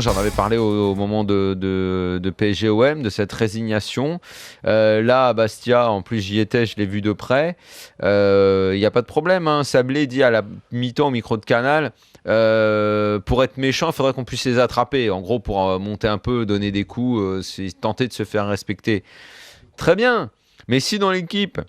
j'en avais parlé au moment de PSG-OM, de cette résignation. Là, à Bastia, en plus j'y étais, je l'ai vu de près. Il n'y a pas de problème. Hein. Sablé dit à la mi-temps au micro de Canal, pour être méchant, il faudrait qu'on puisse les attraper. En gros, pour monter un peu, donner des coups, c'est tenter de se faire respecter. Très bien. Mais si dans l'équipe,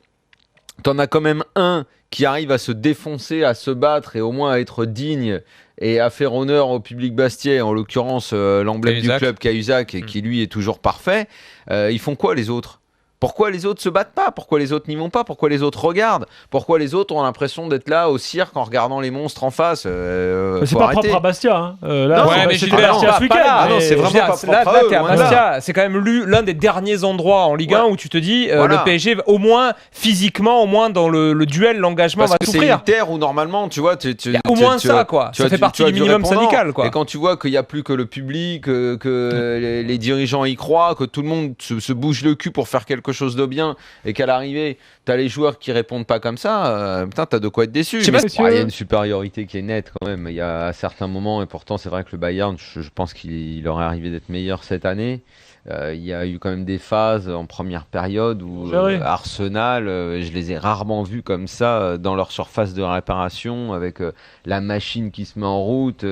t'en as quand même un qui arrive à se défoncer, à se battre et au moins à être digne et à faire honneur au public bastiais, en l'occurrence l'emblème du club Cahuzac, et qui lui est toujours parfait, ils font quoi les autres ? Pourquoi les autres se battent pas ? Pourquoi les autres n'y vont pas ? Pourquoi les autres regardent ? Pourquoi les autres ont l'impression d'être là au cirque en regardant les monstres en face ? C'est pas propre à Bastia. Hein. Là, non, mais Gilbert, Bastia ce week-end. Ah non, c'est vraiment pas propre à eux. T'es à Bastia. C'est quand même l'un des derniers endroits en Ligue 1 où tu te dis le PSG, au moins physiquement, au moins dans le duel, l'engagement va souffrir. C'est une terre où normalement, tu vois, il y a au moins ça, quoi. Ça fait partie du minimum syndical, quoi. Et quand tu vois qu'il n'y a plus que le public, que les dirigeants y croient, que tout le monde se bouge le cul pour faire quelque chose de bien, et qu'à l'arrivée, t'as les joueurs qui répondent pas comme ça, putain, t'as de quoi être déçu. Il y a une supériorité qui est nette quand même. Il y a certains moments, et pourtant c'est vrai que le Bayern, je pense qu'il aurait arrivé d'être meilleur cette année. Il y a eu quand même des phases en première période où Arsenal, je les ai rarement vus comme ça dans leur surface de réparation, avec la machine qui se met en route.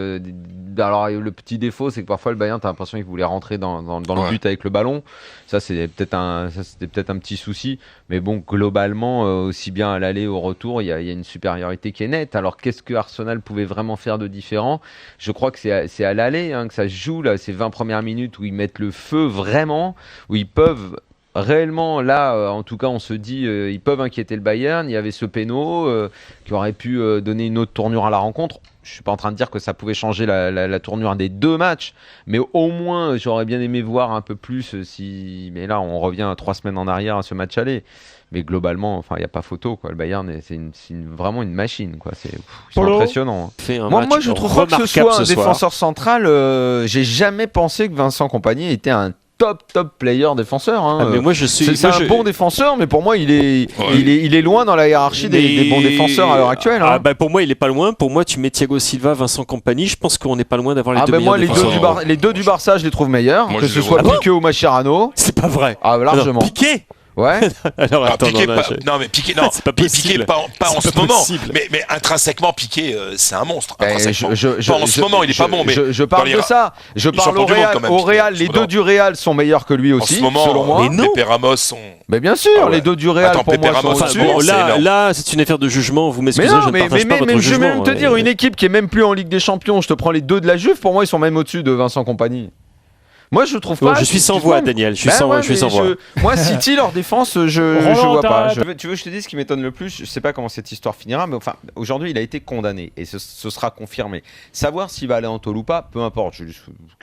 Alors le petit défaut, c'est que parfois le Bayern, t'as l'impression qu'il voulait rentrer dans le but avec le ballon. Ça, c'était peut-être un petit souci. Mais bon, globalement, aussi bien à l'aller au retour, il y a une supériorité qui est nette. Alors qu'est-ce que Arsenal pouvait vraiment faire de différent ? Je crois que c'est à l'aller que ça se joue, là, ces 20 premières minutes où ils mettent le feu vraiment, où ils peuvent réellement, là, en tout cas, on se dit, ils peuvent inquiéter le Bayern. Il y avait ce péno qui aurait pu donner une autre tournure à la rencontre. Je suis pas en train de dire que ça pouvait changer la tournure des deux matchs, mais au moins, j'aurais bien aimé voir un peu plus si. Mais là, on revient 3 semaines en arrière à ce match aller. Mais globalement, enfin, il n'y a pas photo, quoi. Le Bayern, c'est vraiment une machine, quoi. C'est impressionnant. Hein. Moi, je trouve pas que ce soit un défenseur central. J'ai jamais pensé que Vincent Kompany était un top player défenseur. Hein. Mais moi, c'est un bon défenseur, mais pour moi, il est loin dans la hiérarchie des bons défenseurs à l'heure actuelle. Hein. Pour moi, il est pas loin. Pour moi, tu mets Thiago Silva, Vincent Kompany. Je pense qu'on n'est pas loin d'avoir les deux meilleurs défenseurs. Les deux du Barça, je les trouve meilleurs. Que ce soit Piqué ou Mascherano. C'est pas vrai. Ah, largement. Piqué. Ouais. Alors attends, Piqué, non, c'est pas possible. Piqué pas en ce moment. Mais intrinsèquement, Piqué, c'est un monstre. Pas en ce moment, il est pas bon. Mais je parle de ça. Je parle au Real. Les deux du Real sont meilleurs que lui aussi, selon moi. Pépé Ramos sont. Mais bien sûr, les deux du Real pour moi sont au-dessus. Là, c'est une affaire de jugement. Vous m'excusez, je ne partage pas votre jugement. Je vais même te dire, une équipe qui est même plus en Ligue des Champions, je te prends les deux de la Juve, pour moi, ils sont même au-dessus de Vincent Kompany. Moi, je trouve pas. Je suis sans voix, Daniel. Je suis sans voix. Moi, City, leur défense, je vois pas. Tu veux que je te dise ce qui m'étonne le plus ? Je sais pas comment cette histoire finira, mais enfin, aujourd'hui, il a été condamné et ce sera confirmé. Savoir s'il va aller en tôle ou pas, peu importe.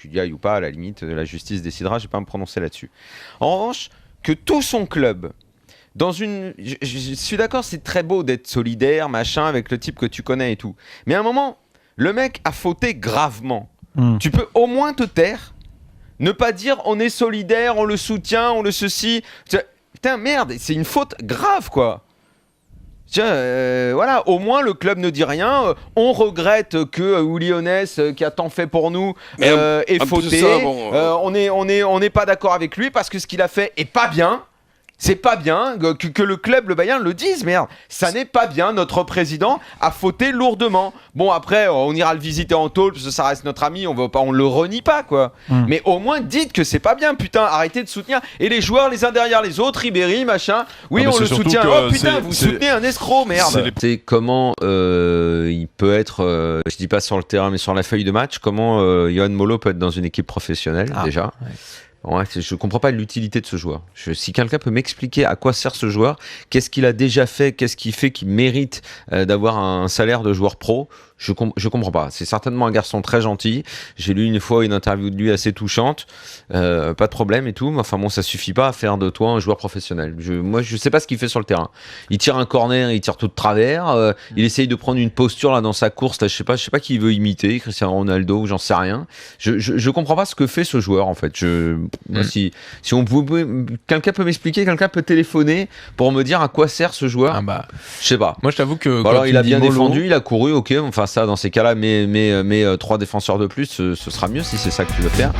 Qu'il y aille ou pas, à la limite, la justice décidera. Je vais pas me prononcer là-dessus. En revanche, que tout son club. Je suis d'accord, c'est très beau d'être solidaire, machin, avec le type que tu connais et tout. Mais à un moment, le mec a fauté gravement. Tu peux au moins te taire. Ne pas dire on est solidaire, on le soutient, on le ceci. Putain, merde, c'est une faute grave, quoi. Tiens, voilà, au moins le club ne dit rien. On regrette que Lyonès, qui a tant fait pour nous, ait fauté. On n'est pas d'accord avec lui parce que ce qu'il a fait est pas bien. C'est pas bien que le club, le Bayern, le dise, merde. Ça n'est pas bien, notre président a fauté lourdement. Bon, après, on ira le visiter en tôle, parce que ça reste notre ami, on le renie pas, quoi. Mais au moins, dites que c'est pas bien, putain, arrêtez de soutenir. Et les joueurs, les uns derrière les autres, Ribéry, machin, oui, on le soutient. Oh putain, vous soutenez un escroc, merde. C'est comment il peut être, je dis pas sur le terrain, mais sur la feuille de match, comment Yohan Molo peut être dans une équipe professionnelle, déjà. Ouais. Ouais, je comprends pas l'utilité de ce joueur. Si quelqu'un peut m'expliquer à quoi sert ce joueur, qu'est-ce qu'il a déjà fait, qu'est-ce qu'il fait qui mérite d'avoir un salaire de joueur pro, je comprends pas. C'est certainement un garçon très gentil. J'ai lu une fois une interview de lui assez touchante. Pas de problème et tout. Mais enfin bon, ça suffit pas à faire de toi un joueur professionnel. Moi, je sais pas ce qu'il fait sur le terrain. Il tire un corner, il tire tout de travers. Il essaye de prendre une posture là dans sa course. Là, je sais pas qui il veut imiter, Cristiano Ronaldo ou j'en sais rien. Je comprends pas ce que fait ce joueur en fait. Moi, si quelqu'un peut m'expliquer, quelqu'un peut téléphoner pour me dire à quoi sert ce joueur. Je sais pas. Moi, je t'avoue que alors, il a bien défendu, il a couru, ok. Enfin, ça dans ces cas-là, mais 3 défenseurs de plus, ce sera mieux si c'est ça que tu veux faire.